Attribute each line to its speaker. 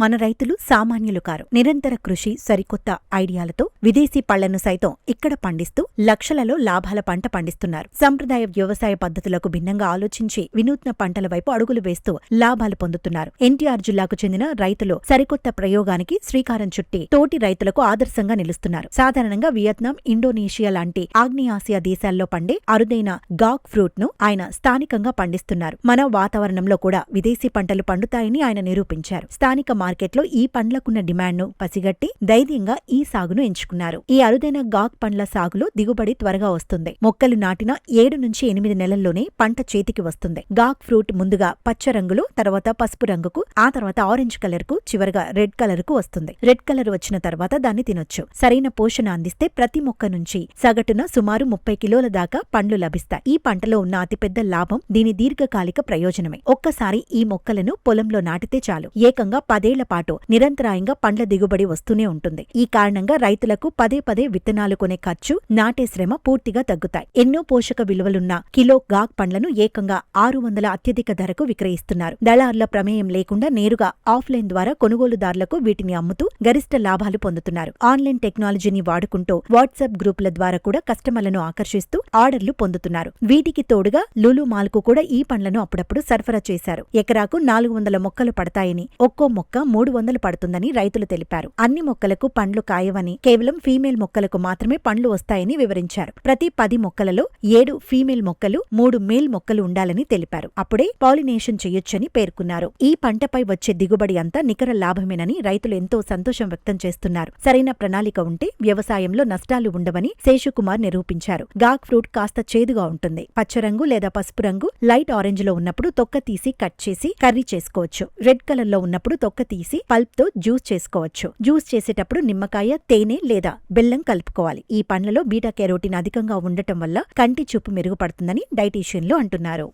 Speaker 1: మన రైతులు సామాన్యులు కారు. నిరంతర కృషి, సరికొత్త ఐడియాలతో విదేశీ పళ్లను సైతం ఇక్కడ పండిస్తూ లక్షలలో లాభాల పంట పండిస్తున్నారు. సంప్రదాయ వ్యవసాయ పద్ధతులకు భిన్నంగా ఆలోచించి వినూత్న పంటల వైపు అడుగులు వేస్తూ లాభాలు పొందుతున్నారు. ఎన్టీఆర్ జిల్లాకు చెందిన రైతులు సరికొత్త ప్రయోగానికి శ్రీకారం చుట్టి తోటి రైతులకు ఆదర్శంగా నిలుస్తున్నారు. సాధారణంగా వియత్నాం, ఇండోనేషియా లాంటి ఆగ్నేయాసియా దేశాల్లో పండే అరుదైన గాక్ ఫ్రూట్ ను ఆయన స్థానికంగా పండిస్తున్నారు. మన వాతావరణంలో కూడా విదేశీ పంటలు పండుతాయని ఆయన నిరూపించారు. స్థానిక మార్కెట్లో ఈ పండ్లకున్న డిమాండ్ను పసిగట్టి ధైర్యంగా ఈ సాగును ఎంచుకున్నారు. ఈ అరుదైన గాక్ పండ్ల సాగులో దిగుబడి త్వరగా వస్తుంది. మొక్కలు నాటిన 7 నుంచి 8 నెలల్లోనే పంట చేతికి వస్తుంది. గాక్ ఫ్రూట్ ముందుగా పచ్చ రంగులో, తర్వాత పసుపు రంగుకు, ఆ తర్వాత ఆరెంజ్ కలర్ కు, చివరగా రెడ్ కలర్ కు వస్తుంది. రెడ్ కలర్ వచ్చిన తర్వాత దాన్ని తినొచ్చు. సరైన పోషణ అందిస్తే ప్రతి మొక్క నుంచి సగటున సుమారు 30 కిలోల దాకా పండ్లు లభిస్తాయి. ఈ పంటలో ఉన్న అతిపెద్ద లాభం దీని దీర్ఘకాలిక ప్రయోజనమే. ఒక్కసారి ఈ మొక్కలను పొలంలో నాటితే చాలు, ఏకంగా 10 ఏళ్ల పాటు నిరంతరాయంగా పండ్ల దిగుబడి వస్తూనే ఉంటుంది. ఈ కారణంగా రైతులకు పదే పదే విత్తనాలు కొనే ఖర్చు, నాటే శ్రమ పూర్తిగా తగ్గుతాయి. ఎన్నో పోషక విలువలున్న కిలో గాక్ పండ్లను ఏకంగా 600 అత్యధిక ధరకు విక్రయిస్తున్నారు. దళారుల ప్రమేయం లేకుండా నేరుగా ఆఫ్లైన్ ద్వారా కొనుగోలుదారులకు వీటిని అమ్ముతూ గరిష్ట లాభాలు పొందుతున్నారు. ఆన్లైన్ టెక్నాలజీని వాడుకుంటూ వాట్సాప్ గ్రూపుల ద్వారా కూడా కస్టమర్లను ఆకర్షిస్తూ ఆర్డర్లు పొందుతున్నారు. వీటికి తోడుగా లులు మాల్ కు కూడా ఈ పండ్లను అప్పుడప్పుడు సరఫరా చేశారు. ఎకరాకు 400 మొక్కలు పడతాయని, ఒక్కో మొక్క 300 పడుతుందని రైతులు తెలిపారు. అన్ని మొక్కలకు పండ్లు కాయవని, కేవలం ఫీమేల్ మొక్కలకు మాత్రమే పండ్లు వస్తాయని వివరించారు. ప్రతి 10 మొక్కలలో 7 ఫీమేల్ మొక్కలు, 3 మేల్ మొక్కలు ఉండాలని తెలిపారు. అప్పుడే పాలినేషన్ చేయొచ్చని పేర్కొన్నారు. ఈ పంటపై వచ్చే దిగుబడి అంతా నికర లాభమేనని రైతులు ఎంతో సంతోషం వ్యక్తం చేస్తున్నారు. సరైన ప్రణాళిక ఉంటే వ్యవసాయంలో నష్టాలు ఉండవని శేషుకుమార్ నిరూపించారు. గాక్ ఫ్రూట్ కాస్త చేదుగా ఉంటుంది. పచ్చరంగు లేదా పసుపు రంగు, లైట్ ఆరెంజ్ లో ఉన్నప్పుడు తొక్క తీసి కట్ చేసి కర్రీ చేసుకోవచ్చు. రెడ్ కలర్ లో ఉన్నప్పుడు తొక్క తీసి పల్ప్ తో జ్యూస్ చేసుకోవచ్చు. జ్యూస్ చేసేటప్పుడు నిమ్మకాయ, తేనె లేదా బెల్లం కలుపుకోవాలి. ఈ పండ్లలో బీటా కెరోటిన్ అధికంగా ఉండటం వల్ల కంటి చూపు మెరుగుపడుతుందని డైటీషియన్లు అంటున్నారు.